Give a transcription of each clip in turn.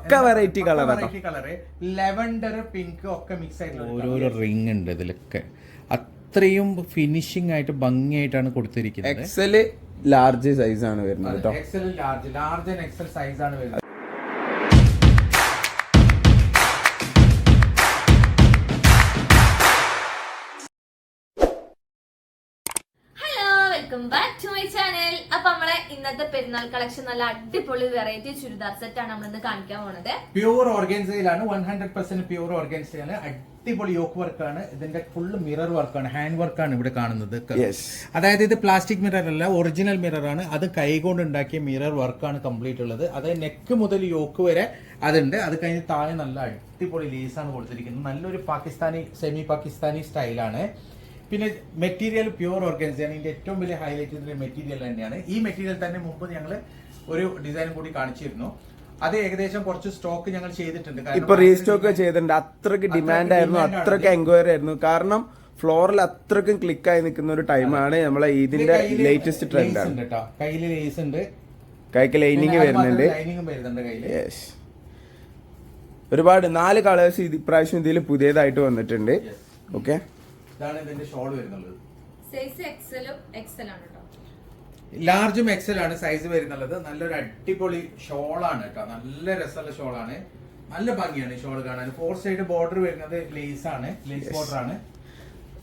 പക്ക variety colour, lavender pink ഒക്കെ mix ആയിട്ടുള്ള ഓരോരോ റിംഗ് ഉണ്ട് ഇതിലൊക്കെ. അത്രയും ഫിനിഷിംഗ് ആയിട്ട് ഭംഗിയായിട്ടാണ് കൊടുത്തിരിക്കുന്നത്. എക്സൽ ലാർജ് സൈസ് ആണ് വരുന്നത് കേട്ടോ. XL large and XL size ആണ് വരുന്നത്. Welcome back to my channel. അപ്പൊ നമ്മളെ ഇന്നത്തെ പെരുന്നാൾ കളക്ഷൻ നല്ല അടിപൊളി വെറൈറ്റി ചുരിദാർ സെറ്റ് ആണ് നമ്മളിന്ന് കാണിക്കാൻ പോണത്. പ്യൂർ ഓർഗൻസയിലാണ്, 100% പ്യൂർ ഓർഗൻസയാണ്. അടിപൊളി യോക്ക് വർക്കാണ്. ഇതിന്റെ ഫുൾ മിറർ വർക്കാണ്, ഹാൻഡ് വർക്കാണ് ഇവിടെ കാണുന്നത്. അതായത് ഇത് പ്ലാസ്റ്റിക് മിറർ അല്ല, ഒറിജിനൽ മിറർ ആണ്. അത് കൈകൊണ്ട് ഉണ്ടാക്കിയ മിറർ വർക്കാണ് കംപ്ലീറ്റ് ഉള്ളത്. അതായത് നെക്ക് മുതൽ യോക്ക് വരെ അതുണ്ട്. അത് കഴിഞ്ഞ് താഴെ നല്ല അടിപൊളി ലേസാണ് കൊടുത്തിരിക്കുന്നത്. നല്ലൊരു പാകിസ്ഥാനി സെമി പാകിസ്ഥാനി സ്റ്റൈലാണ്. പിന്നെ മെറ്റീരിയൽ പ്യൂർ ഓർഗൻസയാണ്. ഇതിന്റെ ഏറ്റവും വലിയ ഹൈലൈറ്റ് ഇതിന്റെ മെറ്റീരിയൽ തന്നെയാണ്. ഈ മെറ്റീരിയൽ തന്നെ മുമ്പ് ഞങ്ങൾ ഒരു ഡിസൈൻ കൂടി കാണിച്ചിരുന്നു. അത് ഏകദേശം കുറച്ച് സ്റ്റോക്ക് ഞങ്ങൾ ചെയ്തിട്ടുണ്ട്. ഇപ്പൊ റീസ്റ്റോക്ക് ചെയ്തിട്ടുണ്ട്. അത്രക്ക് ഡിമാൻഡ് ആയിരുന്നു, അത്രക്ക് എൻക്വയറി ആയിരുന്നു. കാരണം ഫ്ലോറിൽ അത്രക്കും ക്ലിക്ക് ആയി നിൽക്കുന്ന ഒരു ടൈമാണ്. നമ്മളെ ഇതിന്റെ ലേറ്റസ്റ്റ് ട്രെൻഡ് ആണ്. കയ്യിൽ ലേസ് ഉണ്ട്, കൈക്ക് ലൈനിങ് വരുന്നുണ്ട്. യെസ്, ഒരുപാട് 4 കളേഴ്സ് ഇപ്രാവശ്യം ഇതിൽ പുതിയതായിട്ട് വന്നിട്ടുണ്ട്. ഓക്കെ, ഇതാണ് ഇതിന്റെ ഷോൾ വരുന്നുള്ളത്. സൈസ് എക്സലും എക്സൽ ആണ് കേട്ടോ. ലാർജും എക്സൽ ആണ് സൈസ് വരുന്നുള്ളത്. നല്ലൊരു അടിപൊളി ഷോളാണ് കേട്ടോ. നല്ല രസമുള്ള ഷോളാണ്, നല്ല ഭംഗിയാണ് ഷോൾ കാണാൻ. 4 സൈഡ് ബോർഡർ വരുന്നത് ലേസ് ആണ്, ലേസ് ബോർഡർ ആണ്.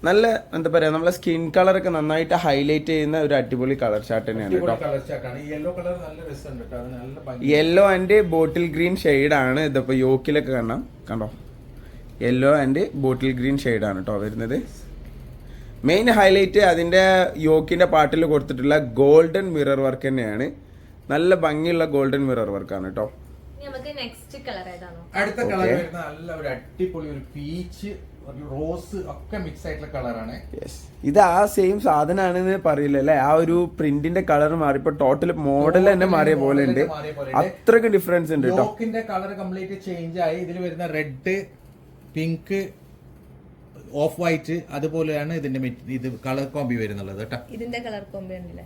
നല്ല എന്താ പറയാ, നമ്മളെ സ്കിൻ കളർ ഒക്കെ നന്നായിട്ട് ഹൈലൈറ്റ് ചെയ്യുന്ന ഒരു അടിപൊളി കളർ ചാർട്ട് തന്നെയാണ് കേട്ടോ. കളർ ചാർട്ടാണ്. യെല്ലോ കളർ നല്ല രസമുണ്ട് കേട്ടോ. അത് നല്ല ഭംഗി. യെല്ലോ ആൻഡ് ബോട്ടിൽ ഗ്രീൻ ഷെയ്ഡാണ്. ഇതിപ്പോ യോക്കിലൊക്കെ കാണാം, കണ്ടോ? യെല്ലോ ആൻഡ് ബോട്ടിൽ ഗ്രീൻ ഷെയ്ഡാണ് കേട്ടോ വരുന്നത്. മെയിൻ ഹൈലൈറ്റ് അതിന്റെ യോക്കിന്റെ പാർട്ടിൽ കൊടുത്തിട്ടുള്ള ഗോൾഡൻ മിറർ വർക്ക് തന്നെയാണ്. നല്ല ഭംഗിയുള്ള ഗോൾഡൻ മിറർ വർക്കാണ് കേട്ടോ. നെക്സ്റ്റ് കളർ ഏതാണോ? അടുത്ത കളർ വരുന്ന നല്ല ഒരു അടിപൊളി ഒരു പീച്ച്, റോസ് ഒക്കെ മിക്സ് ആയിട്ടുള്ള കളറാണ്. ഇത് ആ സെയിം സാധനമാണെന്ന് പറയില്ല അല്ലെ. ആ ഒരു പ്രിന്റിന്റെ കളർ മാറി, ഇപ്പൊ ടോട്ടൽ മോഡൽ തന്നെ മാറിയ പോലെ ഉണ്ട്. അത്രയ്ക്ക് ഡിഫറൻസ് ഉണ്ട് കേട്ടോ. യോക്കിന്റെ കളർ കംപ്ലീറ്റ് ചേഞ്ച് ആയി. ഇതിൽ വരുന്ന റെഡ്, പിങ്ക്, ഓഫ് വൈറ്റ്, അതുപോലെയാണ് ഇതിന്റെ ഇത് കളർ കോമ്പി വരുന്നുള്ളത് കേട്ടോ. ഇതിന്റെ കളർ കോമ്പി ഉണ്ടല്ലേ,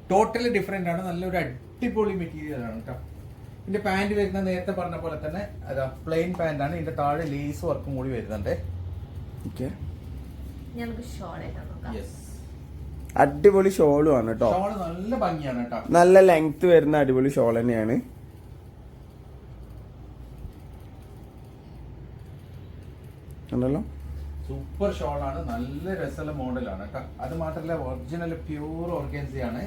ടോട്ടലി ഡിഫറെന്റ് ആണ്. നല്ലൊരു അടിപൊളി മെറ്റീരിയൽ ആണ് കേട്ടോ. ഇതിന്റെ പാന്റ് വരുന്നത് നേരത്തെ പറഞ്ഞ പോലെ തന്നെ അതാ പ്ലെയിൻ പാന്റ് ആണ്. ഇതിന്റെ താഴെ ലേസ് വർക്കും കൂടി വരുന്നുണ്ട്. അടിപൊളി ഷോളും ആണ് കേട്ടോ. ഷോള് നല്ല ഭംഗിയാണ് കേട്ടോ. നല്ല ലെങ്ത് വരുന്ന അടിപൊളി ഷോൾ തന്നെയാണ്. ഉണ്ടല്ലോ, സൂപ്പർ ഷോളാണ്. നല്ല രസമുള്ള മോഡലാണ് കേട്ടോ. അത് മാത്രമല്ല ഒറിജിനൽ പ്യൂർ ഓർഗൻസിയാണ്.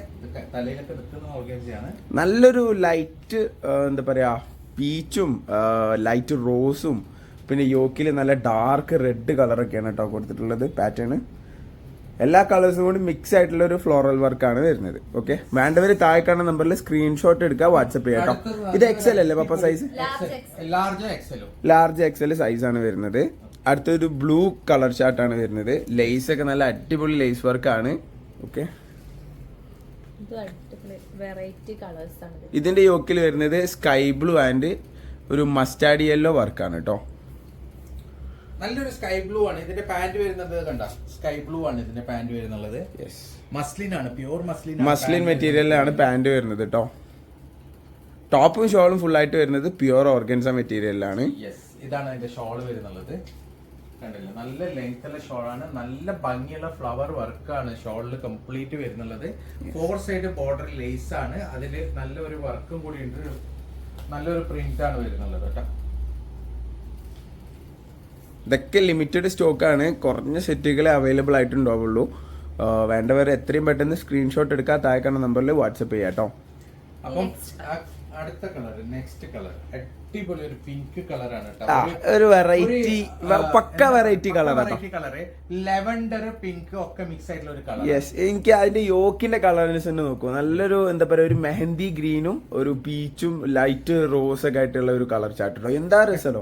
തലയിലൊക്കെ നിൽക്കുന്ന ഓർഗൻസിയാണ്. നല്ലൊരു ലൈറ്റ് എന്താ പറയാ, പീച്ചും ലൈറ്റ് റോസും പിന്നെ യോക്കിൽ നല്ല ഡാർക്ക് റെഡ് കളറൊക്കെയാണ് കേട്ടോ കൊടുത്തിട്ടുള്ളത്. പാറ്റേൺ എല്ലാ കളേഴ്സും കൂടി മിക്സ് ആയിട്ടുള്ള ഒരു ഫ്ലോറൽ വർക്കാണ് വരുന്നത്. ഓക്കെ, വേണ്ടവര് താഴെ കാണുന്ന നമ്പറിൽ സ്ക്രീൻഷോട്ട് എടുക്കുക, വാട്സപ്പ് ചെയ്യാം കേട്ടോ. ഇത് എക്സൽ അല്ലേ പപ്പ സൈസ്? ലാർജ് എക്സൽ സൈസ് ആണ് വരുന്നത്. അടുത്തൊരു ബ്ലൂ കളർ ചാർട്ടാണ് വരുന്നത്. ലേസ് ഒക്കെ നല്ല അടിപൊളി ലേസ് വർക്കാണ്. ഓക്കെ, ഇതിന്റെ യോക്കിൽ വരുന്നത് സ്കൈ ബ്ലൂ ആൻഡ് ഒരു മസ്റ്റാർഡ് യെല്ലോ വർക്കാണ് കേട്ടോ. നല്ലൊരു സ്കൈ ബ്ലൂ ആണ്. ഇതിന്റെ പാന്റ് വരുന്നത് കണ്ട, സ്കൈ ബ്ലൂ ആണ് ഇതിന്റെ പാന്റ് വരുന്നുള്ളത്. മസ്ലിൻ ആണ്, പ്യൂർ മസ്ലിൻ മെറ്റീരിയലാണ് പാന്റ് വരുന്നത് കേട്ടോ. ടോപ്പും ഷോളും ഫുൾ ആയിട്ട് വരുന്നത് പ്യൂർ ഓർഗൻസ മെറ്റീരിയലാണ്. ഇതാണ് അതിന്റെ ഷോൾ വരുന്നുള്ളത്. കണ്ടില്ല, നല്ല ലെങ്ത്തുള്ള ഷോളാണ്. നല്ല ഭംഗിയുള്ള ഫ്ലവർ വർക്കാണ് ഷോളിൽ കംപ്ലീറ്റ് വരുന്നുള്ളത്. 4 സൈഡ് ബോർഡർ ലേസ് ആണ്. അതില് നല്ലൊരു വർക്കും കൂടി ഉണ്ട്. നല്ലൊരു പ്രിന്റ് ആണ് വരുന്നുള്ളത് കേട്ടോ. ഇതൊക്കെ ലിമിറ്റഡ് സ്റ്റോക്കാണ്. കുറഞ്ഞ സെറ്റുകളെ അവൈലബിൾ ആയിട്ടുണ്ടാവുള്ളൂ. വേണ്ടവർ എത്രയും പെട്ടെന്ന് സ്ക്രീൻഷോട്ട് എടുക്കുക, താഴെ കാണുന്ന നമ്പറിൽ വാട്സപ്പ് ചെയ്യാം കേട്ടോ. അപ്പം അടുത്ത കളർ, നെക്സ്റ്റ് കളർ അടിപൊളി ഒരു പിങ്ക് കളറാണ് ഒരു വെറൈറ്റി, പക്ക വെറൈറ്റി കളറാണ്. ലെവൻഡർ പിങ്ക് ഒക്കെ മിക്സ് ആയിട്ടുള്ള ഒരു കളർ. യെസ്, എനിക്ക് അതിന്റെ യോക്കിന്റെ കളറിനെസ് തന്നെ നോക്കൂ. നല്ലൊരു എന്താ പറയാ, ഒരു മെഹന്തി ഗ്രീനും ഒരു പീച്ചും ലൈറ്റ് റോസ് ഒക്കെ ആയിട്ടുള്ള ഒരു കളർ ചാർട്ടോ. എന്താ രസമല്ലോ,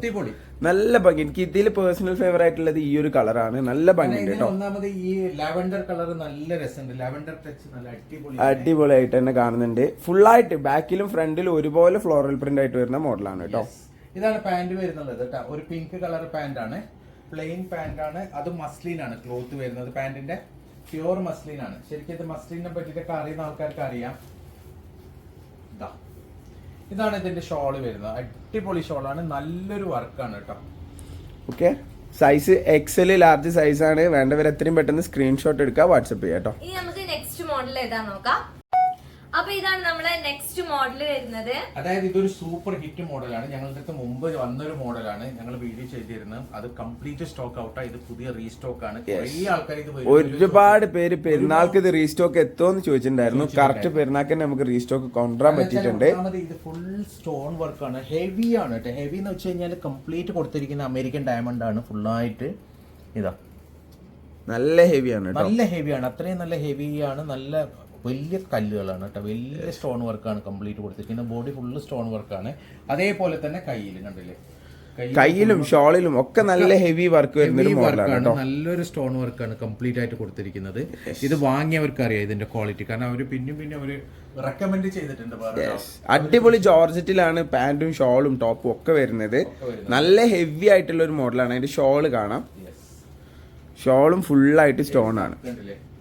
നല്ല ഭംഗി. എനിക്ക് ഇതിൽ പേഴ്സണൽ ഫേവർ ആയിട്ടുള്ളത് ഈ ഒരു കളറാണ്. നല്ല ഭംഗി കേട്ടോ. ഒന്നാമത് ഈ ലാവൻഡർ കളർ നല്ല രസമുണ്ട്. ലാവൻഡർ ടച്ച് നല്ല അടിപൊളിയായിട്ട് തന്നെ കാണുന്നുണ്ട്. ഫുള്ളായിട്ട് ബാക്കിലും ഫ്രണ്ടിലും ഒരുപോലെ ഫ്ലോറൽ പ്രിന്റ് ആയിട്ട് വരുന്ന മോഡലാണ് കേട്ടോ. ഇതാണ് പാന്റ് വരുന്നുള്ളത് കേട്ടോ. ഒരു പിങ്ക് കളർ പാന്റ് ആണ്, പ്ലെയിൻ പാന്റ് ആണ്. അത് മസ്ലിൻ ആണ് ക്ലോത്ത് വരുന്നത്. പാന്റിന്റെ പ്യൂർ മസ്ലിൻ ആണ്. ശരിക്കും ഇത് മസ്ലിനെ പറ്റിയിട്ടൊക്കെ അറിയുന്ന ആൾക്കാർക്ക് അറിയാം. ഇതാണ് ഇതിന്റെ ഷോള് വരുന്നത്. അടിപൊളി ഷോളാണ്, നല്ലൊരു വർക്കാണ് കേട്ടോ. ഓക്കെ, സൈസ് എക്സൽ ലാർജ് സൈസാണ്. വേണ്ടവർ എത്രയും പെട്ടെന്ന് സ്ക്രീൻഷോട്ട് എടുക്കുക, വാട്സപ്പ് ചെയ്യാം കേട്ടോ. ഇനി നമുക്ക് നെക്സ്റ്റ് മോഡൽ ഏതാ നോക്കാം. അപ്പൊ ഇതാണ് നമ്മളെ നെക്സ്റ്റ് മോഡൽ വരുന്നത്. അതായത് ഇതൊരു സൂപ്പർ ഹിറ്റ് മോഡലാണ്. ഞങ്ങളുടെ അടുത്ത് മുമ്പ് വന്നൊരു മോഡലാണ്, ഞങ്ങൾ വീഡിയോ ചെയ്തിരുന്നത്. അത് കംപ്ലീറ്റ് സ്റ്റോക്ക് ഔട്ടാണ്. ഇത് പുതിയ റീസ്റ്റോക്ക് ആണ്. കുറേ ആൾക്കാർ ഇത് ഒരുപാട് പേര് പെരുന്നാൾക്ക് ഇത് റീസ്റ്റോക്ക് എത്തുമെന്ന് ചോദിച്ചിട്ടുണ്ടായിരുന്നു. കറക്റ്റ് പെരുന്നാൾക്ക് തന്നെ നമുക്ക് റീസ്റ്റോക്ക് കൊണ്ടുവരാൻ പറ്റിയിട്ടുണ്ട്. ഇത് ഫുൾ സ്റ്റോൺ വർക്കാണ്, ഹെവി ആണ് കേട്ടോ. ഹെവി എന്ന് വെച്ച് കഴിഞ്ഞാൽ കംപ്ലീറ്റ് കൊടുത്തിരിക്കുന്ന അമേരിക്കൻ ഡയമണ്ട് ആണ് ഫുള്ളായിട്ട്. ഇതാ നല്ല ഹെവിയാണ്, നല്ല ഹെവിയാണ്, അത്രയും നല്ല ഹെവിയാണ്. നല്ല വലിയ കല്ലുകളാണ് കേട്ടോ, വലിയ സ്റ്റോൺ വർക്കാണ് കംപ്ലീറ്റ് കൊടുത്തിരിക്കുന്നത്. ബോഡി ഫുള്ള് സ്റ്റോൺ വർക്കാണ്. അതേപോലെ തന്നെ കയ്യിലും കണ്ടില്ലേ, കയ്യിലും ഷോളിലും ഒക്കെ നല്ല ഹെവി വർക്ക് വരുന്ന ഒരു മോഡലാണ്. നല്ലൊരു സ്റ്റോൺ വർക്കാണ് കംപ്ലീറ്റ് ആയിട്ട് കൊടുത്തിരിക്കുന്നത്. ഇത് വാങ്ങിയവർക്ക് അറിയാം ഇതിന്റെ ക്വാളിറ്റി, കാരണം അവര് പിന്നെ അവര് റെക്കമെൻഡ് ചെയ്തിട്ടുണ്ട്. അടിപൊളി ജോർജറ്റിലാണ് പാന്റും ഷോളും ടോപ്പും ഒക്കെ വരുന്നത്. നല്ല ഹെവി ആയിട്ടുള്ള ഒരു മോഡലാണ്. അതിന്റെ ഷോള് കാണാം, ഷോളും ഫുള്ളായിട്ട് സ്റ്റോൺ ആണ്.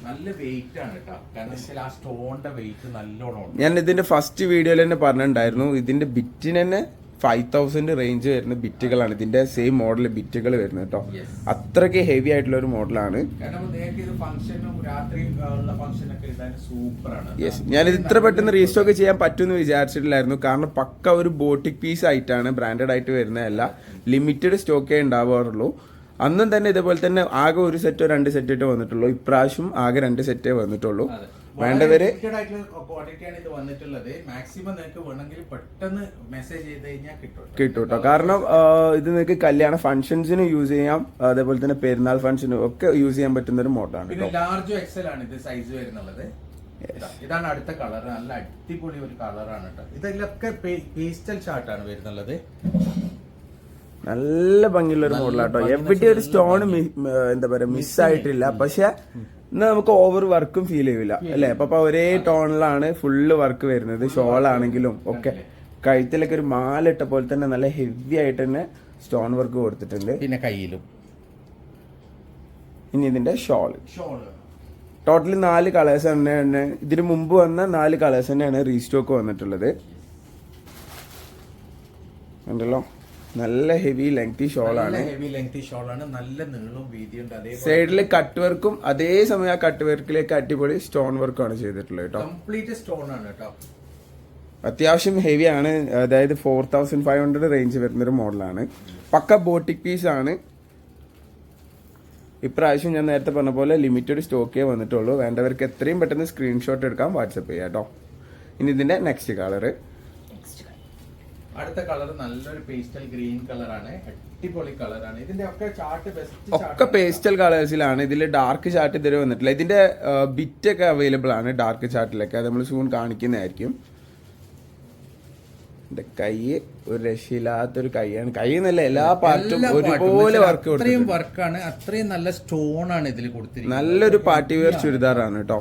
നല്ല വെയിറ്റ് ആണ് കേട്ടോ, കാരണം ആ സ്റ്റോണിന്റെ വെയിറ്റ് നല്ലോണം. ഞാൻ ഇതിന്റെ ഫസ്റ്റ് വീഡിയോയിൽ തന്നെ പറഞ്ഞിട്ടുണ്ടായിരുന്നു, ഇതിന്റെ ബിറ്റിന് തന്നെ 5000 റേഞ്ച് വരുന്ന ബിറ്റുകളാണ് ഇതിന്റെ സെയിം മോഡൽ ബിറ്റുകൾ വരുന്നത് കേട്ടോ. അത്രയ്ക്ക് ഹെവി ആയിട്ടുള്ള ഒരു മോഡലാണ്. യെസ്, ഞാനിത് ഇത്ര പെട്ടെന്ന് റീസ്റ്റോക്ക് ചെയ്യാൻ പറ്റുമെന്ന് വിചാരിച്ചിട്ടില്ലായിരുന്നു. കാരണം പക്ക ഒരു ബോട്ടിക് പീസ് ആയിട്ടാണ്, ബ്രാൻഡഡ് ആയിട്ട് വരുന്നതല്ല, ലിമിറ്റഡ് സ്റ്റോക്കേ ഉണ്ടാവാറുള്ളൂ. അന്നും തന്നെ ഇതേപോലെ തന്നെ ആകെ ഒരു സെറ്റോ 2 സെറ്റോ വന്നിട്ടുള്ളൂ. ഇപ്രാവശ്യം ആകെ 2 സെറ്റേ വന്നിട്ടുള്ളൂ. വേണ്ടവര് കിട്ടും കേട്ടോ. കാരണം ഇത് നിങ്ങൾക്ക് കല്യാണ ഫംഗ്ഷൻസിന് യൂസ് ചെയ്യാം, അതേപോലെ തന്നെ പെരുന്നാൾ ഫംഗ്ഷനും ഒക്കെ യൂസ് ചെയ്യാൻ പറ്റുന്ന ഒരു മോഡലാണ്. ലാർജ് എക്സൽ ആണ് ഇത് സൈസ് വരുന്നുള്ളത്. ഇതാണ് അടുത്ത കളർ, നല്ല അടിപൊളി ഒരു കളറാണ് കേട്ടോ. ഇതൊക്കെ പേസ്റ്റൽ ചാർട്ടാണ് വരുന്നുള്ളത്. നല്ല ഭംഗിയുള്ള ഒരു മോഡലാട്ടോ. എവിടെ ഒരു സ്റ്റോൺ എന്താ പറയാ മിസ്സായിട്ടില്ല. പക്ഷെ ഇന്ന് നമുക്ക് ഓവർ വർക്കും ഫീൽ ചെയ്യില്ല അല്ലെ. അപ്പൊ ഒരേ ടോണിലാണ് ഫുള്ള് വർക്ക് വരുന്നത്. ഷോൾ ആണെങ്കിലും ഒക്കെ കഴുത്തിലൊക്കെ ഒരു മാല ഇട്ട പോലെ തന്നെ നല്ല ഹെവി ആയിട്ട് തന്നെ സ്റ്റോൺ വർക്ക് കൊടുത്തിട്ടുണ്ട്. പിന്നെ കയ്യിലും. ഇനി ഇതിന്റെ ഷോള് ടോട്ടലി 4 കളേഴ്സ് തന്നെയാണ്. ഇതിന് മുമ്പ് വന്ന 4 കളേഴ്സ് തന്നെയാണ് റീസ്റ്റോക്ക് വന്നിട്ടുള്ളത്. കണ്ടല്ലോ, നല്ല ഹെവി ലെങ്തി ഷോളാണ്. ഹെവി ലെങ്തി ഷോളാണ്, നല്ല നീളവും വീതിയുണ്ട്. അതേ സൈഡിൽ കട്ട് വർക്കും അതേസമയം ആ കട്ട് വർക്കിലേക്ക് അടിപൊളി സ്റ്റോൺ വർക്കാണ് ചെയ്തിട്ടുള്ളത് കേട്ടോ. കംപ്ലീറ്റ് സ്റ്റോൺ ആണ് കേട്ടോ. അത്യാവശ്യം ഹെവി ആണ്. അതായത് 4500 റേഞ്ച് വരുന്നൊരു മോഡലാണ്. പക്ക ബോട്ടിക് പീസ് ആണ്. ഇപ്രാവശ്യം ഞാൻ നേരത്തെ പറഞ്ഞ പോലെ ലിമിറ്റഡ് സ്റ്റോക്കേ വന്നിട്ടുള്ളൂ. വേണ്ടവർക്ക് എത്രയും പെട്ടെന്ന് സ്ക്രീൻഷോട്ട് എടുക്കാം, വാട്സപ്പ് ചെയ്യാം കേട്ടോ. ഇനി ഇതിന്റെ നെക്സ്റ്റ് കളർ, അടുത്ത കളർ നല്ലൊരു പേസ്റ്റൽ ഗ്രീൻ കളറാണ്, അടിപൊളി കളറാണ്. ഇതിന്റെ ഒക്കെ ചാർട്ട് ഒക്കെ പേസ്റ്റൽ കളേഴ്സിലാണ്. ഇതിൽ ഡാർക്ക് ചാർട്ട് ഇതുവരെ വന്നിട്ടില്ല. ഇതിന്റെ ബിറ്റ് ഒക്കെ അവൈലബിൾ ആണ് ഡാർക്ക് ചാർട്ടിലൊക്കെ, അത് നമ്മൾ സൂൺ കാണിക്കുന്നതായിരിക്കും. എന്റെ കൈ ഒരു രക്ഷയില്ലാത്തൊരു കൈയാണ്. കൈ എന്നല്ല, എല്ലാ പാർട്ടും ഒരുപോലെ വർക്ക് അത്രയും വർക്കാണ്, അത്രയും നല്ല സ്റ്റോൺ ആണ് ഇതിൽ കൊടുത്തിരിക്കുന്നത്. നല്ലൊരു പാർട്ടി വെയർ ചുരിദാറാണ് കേട്ടോ.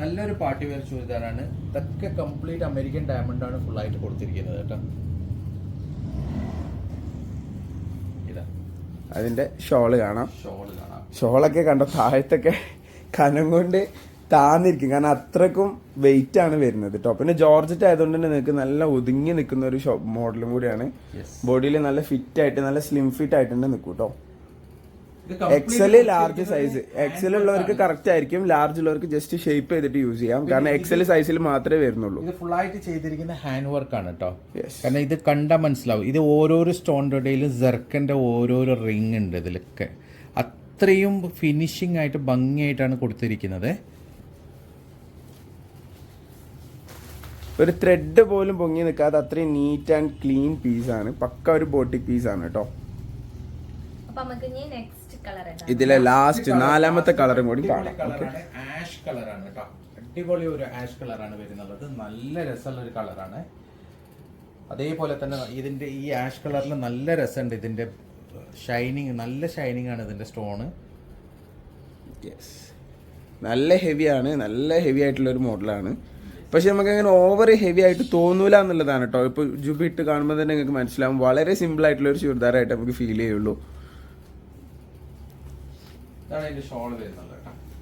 നല്ലൊരു പാർട്ടി വെയർ ചുരിദാറാണ്. ഇതൊക്കെ കംപ്ലീറ്റ് അമേരിക്കൻ ഡയമണ്ട് ആണ് ഫുൾ ആയിട്ട് കൊടുത്തിരിക്കുന്നത് കേട്ടോ. അതിന്റെ ഷോള് കാണാം. ഷോളൊക്കെ കണ്ടോ, താഴത്തൊക്കെ കനം കൊണ്ട് താന്നിരിക്കും. കാരണം അത്രക്കും വെയിറ്റ് ആണ് വരുന്നത് കേട്ടോ. പിന്നെ ജോർജറ്റ് ആയതുകൊണ്ട് തന്നെ നിങ്ങൾക്ക് നല്ല ഒതുങ്ങി നിൽക്കുന്ന ഒരു മോഡലും കൂടിയാണ്. ബോഡിയിൽ നല്ല ഫിറ്റ് ആയിട്ട് നല്ല സ്ലിം ഫിറ്റ് ആയിട്ട് തന്നെ നിൽക്കും കേട്ടോ. എക്സൽ ലാർജ് സൈസ്, എക്സൽ ഉള്ളവർക്ക് കറക്റ്റ് ആയിരിക്കും. ലാർജ് ഉള്ളവർക്ക് ജസ്റ്റ് ഷേപ്പ് ചെയ്തിട്ട് യൂസ് ചെയ്യാം. കാരണം എക്സൽ സൈസിൽ മാത്രമേ വരുന്നുള്ളൂ. ഇത് ഫുൾ ആയിട്ട് ചെയ്തിരിക്കുന്ന ഹാൻഡ് വർക്ക് ആണ് കേട്ടോ. കാരണം ഇത് കണ്ടാൽ മനസ്സിലാവും. ഇത് ഓരോരോ സ്റ്റോണിന്റെ ഇടയിലും ജെർക്കന്റെ ഓരോരോ റിങ് ഉണ്ട് ഇതിലൊക്കെ. അത്രയും ഫിനിഷിംഗ് ആയിട്ട് ഭംഗിയായിട്ടാണ് കൊടുത്തിരിക്കുന്നത്. ഒരു ത്രെഡ് പോലും പൊങ്ങി നിൽക്കാതെ അത്രയും നീറ്റ് ആൻഡ് ക്ലീൻ പീസാണ്. പക്ക ഒരു ബോട്ടിക് പീസാണ് കേട്ടോ. ഇതിലെ ലാസ്റ്റ് 4ാമത്തെ കളറും കൂടി കാണാം. ആഷ് കളറാണ് കേട്ടോ. അടിപൊളി ഒരു ആഷ് കളറാണ് വരുന്നുള്ളത്. നല്ല രസമുള്ള ഒരു കളറാണ്. അതേപോലെ തന്നെ ഇതിന്റെ ഈ ആഷ് കളറിൽ നല്ല രസമുണ്ട്. ഇതിന്റെ ഷൈനിങ്, നല്ല ഷൈനിങ് ആണ് ഇതിന്റെ സ്റ്റോണ്. നല്ല ഹെവിയാണ്, നല്ല ഹെവി ആയിട്ടുള്ള ഒരു മോഡലാണ്. പക്ഷെ നമുക്ക് അങ്ങനെ ഓവർ ഹെവി ആയിട്ട് തോന്നൂല എന്നുള്ളതാണ് കേട്ടോ. ഇപ്പൊ ജുബി ഇട്ട് കാണുമ്പോൾ തന്നെ നിങ്ങൾക്ക് മനസ്സിലാവും. വളരെ സിമ്പിൾ ആയിട്ടുള്ള ഒരു ചുരിദാറായിട്ട് നമുക്ക് ഫീൽ ചെയ്യുള്ളൂ.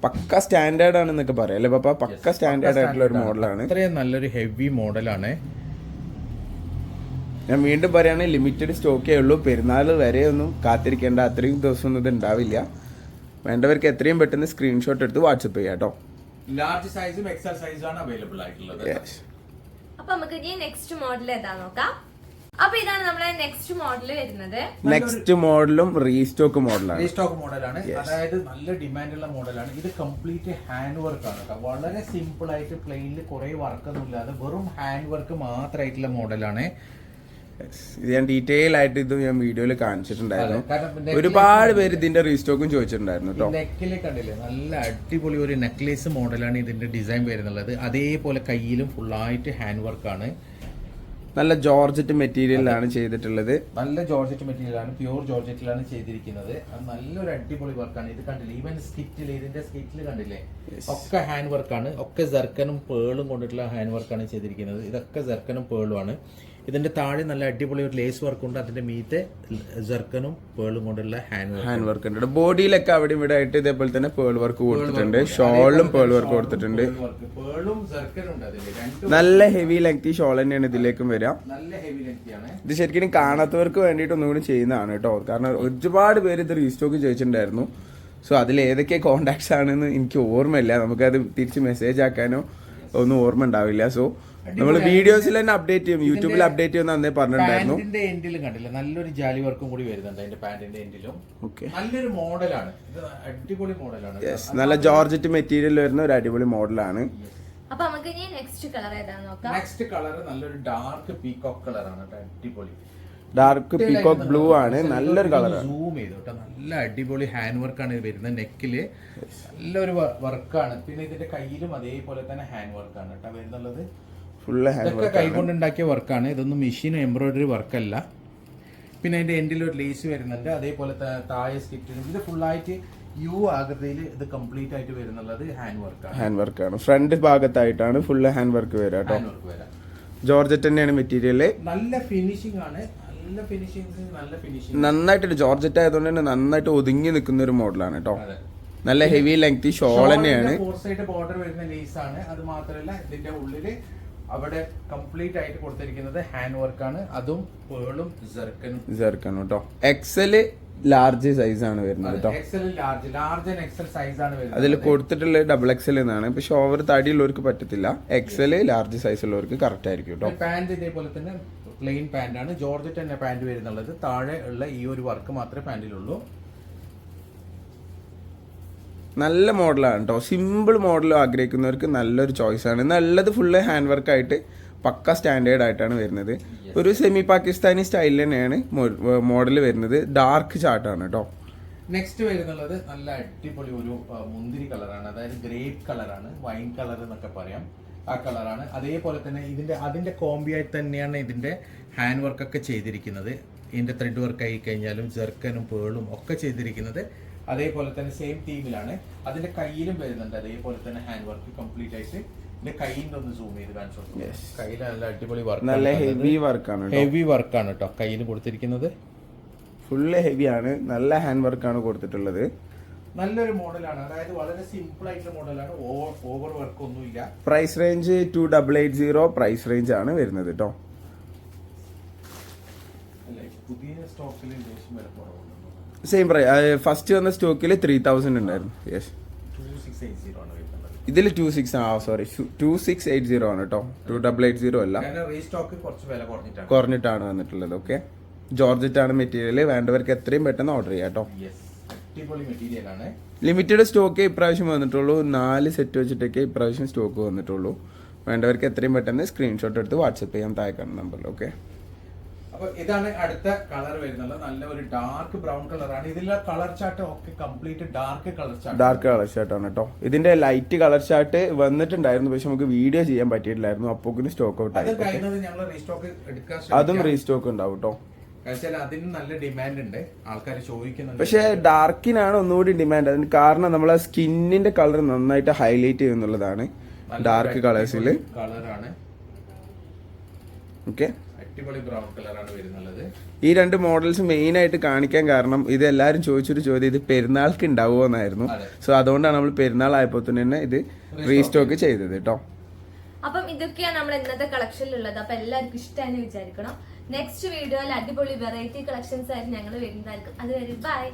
പക്ക സ്റ്റാൻഡേർഡ് ആണ് എന്നൊക്കെ പറയാം അല്ലെ പാപ്പ? പക്ക സ്റ്റാൻഡേർഡ് ആയിട്ടുള്ള ഒരു മോഡലാണ്. അത്രയും നല്ലൊരു ഹെവി മോഡലാണ്. ഞാൻ വീണ്ടും പറയാണ്, ലിമിറ്റഡ് സ്റ്റോക്കേ ഉള്ളൂ. പെരുന്നാൾ വരെ ഒന്നും കാത്തിരിക്കേണ്ട, അത്രയും ദിവസമൊന്നും ഇത് ഉണ്ടാവില്ല. വേണ്ടവർക്ക് എത്രയും പെട്ടെന്ന് സ്ക്രീൻഷോട്ട് എടുത്ത് വാട്സപ്പ് ചെയ്യാം കേട്ടോ. ലാർജ് സൈസും എക്സൽ സൈസും ആണ് അവൈലബിൾ ആയിട്ടുള്ളത്. അപ്പൊ നമുക്ക് ഇനി നെക്സ്റ്റ് മോഡൽ ഏതാ നോക്കാം. അപ്പൊ ഇതാണ് നമ്മുടെ നെക്സ്റ്റ് മോഡൽ വരുന്നത്. നെക്സ്റ്റ് മോഡലും റീസ്റ്റോക്ക് മോഡലാണ്. റീസ്റ്റോക്ക് മോഡലാണ്, അതായത് നല്ല ഡിമാൻഡുള്ള മോഡലാണ്. ഇത് കംപ്ലീറ്റ് ഹാൻഡ് വർക്ക് ആണ് കേട്ടോ. വളരെ സിമ്പിൾ ആയിട്ട് പ്ലെയിനിൽ കുറെ വർക്കൊന്നും ഇല്ലാതെ വെറും ഹാൻഡ് വർക്ക് മാത്രമായിട്ടുള്ള മോഡലാണ്. ഇത് ഞാൻ ഡീറ്റെയിൽ ആയിട്ട് ഇത് ഞാൻ വീഡിയോയിൽ കാണിച്ചിട്ടുണ്ടായിരുന്നു. ഒരുപാട് പേര് ഇതിന്റെ റീസ്റ്റോക്കും ചോദിച്ചിട്ടുണ്ടായിരുന്നു കേട്ടോ. നെക്കിലെ കണ്ടില്ലേ, നല്ല അടിപൊളി ഒരു നെക്ലേസ് മോഡലാണ് ഇതിന്റെ ഡിസൈൻ വരുന്നുള്ളത്. അതേപോലെ കയ്യിലും ഫുള്ളായിട്ട് ഹാൻഡ് വർക്കാണ്. നല്ല ജോർജറ്റ് മെറ്റീരിയലാണ് ചെയ്തിട്ടുള്ളത്. നല്ല ജോർജറ്റ് മെറ്റീരിയലാണ്, പ്യൂർ ജോർജറ്റിലാണ് ചെയ്തിരിക്കുന്നത്. അത് നല്ലൊരു അടിപൊളി വർക്കാണ്. ഇത് കണ്ടില്ലേ, ഈവൻ സ്കിറ്റിൽ, ഇതിന്റെ സ്കിറ്റിൽ കണ്ടില്ലേ, ഒക്കെ ഹാൻഡ് വർക്കാണ്. ഒക്കെ ജർക്കനും പേളും കൊണ്ടിട്ടുള്ള ഹാൻഡ് വർക്കാണ് ചെയ്തിരിക്കുന്നത്. ഇതൊക്കെ ജർക്കനും പേളും ആണ്. ഇതിന്റെ താഴെ നല്ല അടിപൊളി ഒരു ലേസ് വർക്ക് ഉണ്ട്. അതിന്റെ മീത്തെ ജർക്കനും പേളും കൊണ്ടുള്ള ഹാൻഡ് വർക്ക് ഉണ്ട്. ബോഡിയിലൊക്കെ അവിടെ ഇവിടെ ആയിട്ട് ഇതേപോലെ തന്നെ പേൾ വർക്ക് കൊടുത്തിട്ടുണ്ട്. ഷോളിലും പേൾ വർക്ക് കൊടുത്തിട്ടുണ്ട്. പേളും ജർക്കനും ഉണ്ട് അതില്. നല്ല ഹെവി ലെങ്തി ഷോൾ തന്നെയാണ് ഇതിലേക്കും വരാം. നല്ല ഹെവി ലെങ്തി ആണ്. ഇത് ശരിക്കും കാണാത്തവർക്ക് വേണ്ടിയിട്ട് ഒന്നുകൂടി ചെയ്യുന്നതാണ് കേട്ടോ. കാരണം ഒരുപാട് പേര് ഇത് റീസ്റ്റോക്ക് ചോദിച്ചിട്ടുണ്ടായിരുന്നു. സോ അതിൽ ഏതൊക്കെ കോണ്ടാക്ട്സ് ആണെന്ന് എനിക്ക് ഓർമ്മയില്ല. നമുക്കത് തിരിച്ച് മെസ്സേജ് ആക്കാനോ ഒന്നും ഓർമ്മ ഉണ്ടാവില്ല. സോ നമ്മൾ വീഡിയോസിൽ തന്നെ അപ്ഡേറ്റ് ചെയ്യും, യൂട്യൂബിൽ അപ്ഡേറ്റ് ചെയ്യുന്ന അന്നേ പറഞ്ഞിട്ടുണ്ടായിരുന്നു. പാന്റിന്റെ എൻഡിലും കണ്ടില്ല, നല്ലൊരു ജാലി വർക്കും കൂടി വരുന്നുണ്ട് അതിന്റെ പാന്റിന്റെ എൻഡിലും. ഓക്കെ, നല്ലൊരു മോഡലാണ് ഇത്, അടിപൊളി മോഡലാണ്. നല്ല ജോർജറ്റ് മെറ്റീരിയൽ വരുന്ന ഒരു അടിപൊളി മോഡലാണ്. അപ്പൊ നമുക്ക് ഇനി നെക്സ്റ്റ് കളർ ഏതാന്ന് നോക്കാം. നെക്സ്റ്റ് കളർ നല്ലൊരു ഡാർക്ക് പീകോക്ക് കളറാണ്, അടിപൊളി ഡാർക്ക് പീകോക്ക് ബ്ലൂ ആണ്. നല്ലൊരു കളറാണ്. സൂം ചെയ്തു കേട്ടോ. നല്ല അടിപൊളി ഹാൻഡ് വർക്കാണ് ഇത് വരുന്നത്. നെക്കില് നല്ലൊരു വർക്കാണ്. പിന്നെ ഇതിന്റെ കയ്യിലും അതേപോലെ തന്നെ ഹാൻഡ് വർക്കാണ് കേട്ടോ വരുന്നുള്ളത്. ഫുള്ള് ഹാൻഡ് ഇതൊക്കെ കൈകൊണ്ടുണ്ടാക്കിയ വർക്കാണ്. ഇതൊന്നും മെഷീൻ എംബ്രോയിഡറി വർക്കല്ല. പിന്നെ അതിന്റെ എൻഡിൽ ഒരു ലേസ് വരുന്നുണ്ട്. അതേപോലെ താഴെ സ്കിറ്റിലും ഇത് ഫുള്ളായിട്ട് യു ആകൃതിയിൽ ഇത് കംപ്ലീറ്റ് ആയിട്ട് വരുന്നുള്ളത് ഹാൻഡ് വർക്കാണ്. ഫ്രണ്ട് ഭാഗത്തായിട്ടാണ് ഫുള്ള് ഹാൻഡ് വർക്ക് വരാം കേട്ടോ. ജോർജറ്റ് തന്നെയാണ് മെറ്റീരിയൽ. നല്ല ഫിനിഷിംഗ് ആണ്. നന്നായിട്ട് ജോർജറ്റ് ആയതുകൊണ്ട് തന്നെ നന്നായിട്ട് ഒതുങ്ങി നിൽക്കുന്ന ഒരു മോഡലാണ് കേട്ടോ. നല്ല ഹെവി ലെങ്തി ഷോൾ തന്നെയാണ്. ഫോർ സൈഡ് ബോർഡർ വരുന്ന ലേസ് ആണ്. അത് മാത്രമല്ല ഇതിന്റെ ഉള്ളില് അവിടെ കംപ്ലീറ്റ് ആയിട്ട് കൊടുത്തിരിക്കുന്നത് ഹാൻഡ് വർക്കാണ്. അതും പേളും ജർക്കനും കേട്ടോ. എക്സല് ലാർജ് സൈസ് ആണ് വരുന്നത് കേട്ടോ. ലാർജ് എക്സൽ സൈസ് ആണ് വരുന്നത്. അതിൽ കൊടുത്തിട്ടുള്ളത് ഡബിൾ എക്സൽ എന്നാണ്. പക്ഷെ ഓവർ തടിയുള്ളവർക്ക് പറ്റത്തില്ല. എക്സല് ലാർജ് സൈസ് ഉള്ളവർക്ക് കറക്റ്റ് ആയിരിക്കും കേട്ടോ. പാന്റ് ഇതേപോലെ തന്നെ പ്ലെയിൻ പാന്റ് ആണ്. ജോർജറ്റ് തന്നെ പാന്റ് വരുന്നുള്ളത്. താഴെ ഉള്ള ഈ ഒരു വർക്ക് മാത്രമേ പാന്റിലുള്ളൂ. നല്ല മോഡലാണ് കേട്ടോ. സിമ്പിൾ മോഡൽ ആഗ്രഹിക്കുന്നവർക്ക് നല്ലൊരു ചോയ്സ് ആണ്. നല്ലത് ഫുള്ള് ഹാൻഡ് വർക്ക് ആയിട്ട് പക്ക സ്റ്റാൻഡേർഡ് ആയിട്ടാണ് വരുന്നത്. ഒരു സെമി പാകിസ്ഥാനി സ്റ്റൈൽ തന്നെയാണ് മോഡൽ വരുന്നത്. ഡാർക്ക് ചാർട്ടാണ് കേട്ടോ. നെക്സ്റ്റ് വരുന്നുള്ളത് നല്ല അടിപൊളി ഒരു മുന്തിരി കളറാണ്. അതായത് ഗ്രേപ്പ് കളറാണ്, വൈൻ കളർ എന്നൊക്കെ പറയാം. ആ കളറാണ്. അതേപോലെ തന്നെ അതിന്റെ കോമ്പിയായി തന്നെയാണ് ഇതിന്റെ ഹാൻഡ് വർക്ക് ഒക്കെ ചെയ്തിരിക്കുന്നത്. ഇതിന്റെ ത്രെഡ് വർക്ക് ആയി കഴിഞ്ഞാലും ജർക്കനും പേളും ഒക്കെ ചെയ്തിരിക്കുന്നത് അതേപോലെ തന്നെ സെയിം തീമിലാണ്. അതിന്റെ കയ്യിലും വരുന്നുണ്ട് അതേപോലെ തന്നെ ഹാൻഡ് വർക്ക് കംപ്ലീറ്റ് ആയിട്ട്. ഇതിന്റെ കയ്യിന്റെ ഒന്ന് സൂം ചെയ്ത് കാണിച്ചു. കയ്യിൽ നല്ല അടിപൊളി വർക്ക്, നല്ല ഹെവി വർക്കാണ്. ഹെവി വർക്കാണ് കേട്ടോ കയ്യിൽ കൊടുത്തിരിക്കുന്നത്. ഫുള്ള് ഹെവിയാണ്. നല്ല ഹാൻഡ് വർക്കാണ് കൊടുത്തിട്ടുള്ളത്. നല്ലൊരു മോഡലാണ്. അതായത് വളരെ സിമ്പിൾ ആയിട്ടുള്ള മോഡലാണ്. ഓവർ വർക്ക് ഒന്നുമില്ല. പ്രൈസ് റേഞ്ച് 2880 പ്രൈസ് റേഞ്ച് ആണ് വരുന്നത് കേട്ടോ. പുതിയ സ്റ്റോക്കിൽ വില കുറവുണ്ട്. Same price. ഫസ്റ്റ് വന്ന സ്റ്റോക്കിൽ 3000 ഉണ്ടായിരുന്നു. യെസ്, 2680 ആണ് വരുന്നത്. ഇതിൽ 2680 ആണ് കേട്ടോ. 2880 അല്ല, റീസ്റ്റോക്ക് കുറച്ച് വില കുറഞ്ഞിട്ടാണ് വന്നിട്ടുള്ളത്. ഓക്കെ, ജോർജറ്റ് ആണ് മെറ്റീരിയൽ. വേണ്ടവർക്ക് എത്രയും പെട്ടെന്ന് ഓർഡർ ചെയ്യാം കേട്ടോ. അടിപൊളി മെറ്റീരിയൽ ആണ്. ലിമിറ്റഡ് സ്റ്റോക്കേ ഇപ്രാവശ്യം വന്നിട്ടുള്ളൂ. 4 സെറ്റ് വെച്ചിട്ടൊക്കെ ഇപ്രാവശ്യം സ്റ്റോക്ക് വന്നിട്ടുള്ളൂ. വേണ്ടവർക്ക് എത്രയും പെട്ടെന്ന് സ്ക്രീൻഷോട്ട് എടുത്ത് വാട്സപ്പ് ചെയ്യാൻ താഴെക്കാണ് നമ്പറിൽ. ഓക്കെ, അപ്പൊ ഇതാണ് അടുത്ത കളർ വരുന്നത്. നല്ല ഒരു ഡാർക്ക് ബ്രൗൺ കളറാണ്. ഇതിലെ കളർ ചാർട്ട് ഒക്കെ കംപ്ലീറ്റ് ഡാർക്ക് കളർ ചാർട്ടാണ് കേട്ടോ. ഇതിന്റെ ലൈറ്റ് കളർ ചാർട്ട് വന്നിട്ടുണ്ടായിരുന്നു, പക്ഷെ നമുക്ക് വീഡിയോ ചെയ്യാൻ പറ്റിയിട്ടില്ലായിരുന്നു. അപ്പോൾ സ്റ്റോക്ക് ഔട്ട് ആയി. അതും റീസ്റ്റോക്ക് ഉണ്ടാവും കേട്ടോ. അതിന് നല്ല ഡിമാൻഡ് ഉണ്ട്, ആൾക്കാർ ചോദിക്കുന്നുണ്ട്. പക്ഷെ ഡാർക്കിനാണ് ഒന്നുകൂടി ഡിമാൻഡ്. അതിന് കാരണം നമ്മളെ സ്കിന്നിന്റെ കളർ നന്നായിട്ട് ഹൈലൈറ്റ് ചെയ്യുന്നുള്ളതാണ് ഡാർക്ക് കളേഴ്സിൽ. കളറാണ്. ഓക്കെ, അടിപൊളി ബ്രൗൺ കളറാണ് വരുന്നത്. ഈ രണ്ട് മോഡൽസ് മെയിൻ ആയിട്ട് കാണിക്കാൻ കാരണം ഇത് എല്ലാവരും ചോദിച്ചൊരു ചോദ്യം, ഇത് പെരുന്നാൾക്ക് ഉണ്ടാവുമോ എന്നായിരുന്നു. സോ അതുകൊണ്ടാണ് നമ്മൾ പെരുന്നാൾ ആയപ്പോൾ തന്നെ ഇത് റീസ്റ്റോക്ക് ചെയ്തത് കേട്ടോ. അപ്പം ഇതൊക്കെയാണ് നമ്മൾ ഇന്നത്തെ കളക്ഷനിലുള്ളത്. അപ്പൊ എല്ലാവർക്കും ഇഷ്ടമായെന്ന് വിചാരിക്കണം. നെക്സ്റ്റ് വീഡിയോയിൽ അടിപൊളി വെറൈറ്റി കളക്ഷൻസ് ആയിട്ട് ഞങ്ങൾ വരുന്നതായിരിക്കും. അതുവരെ ബൈ.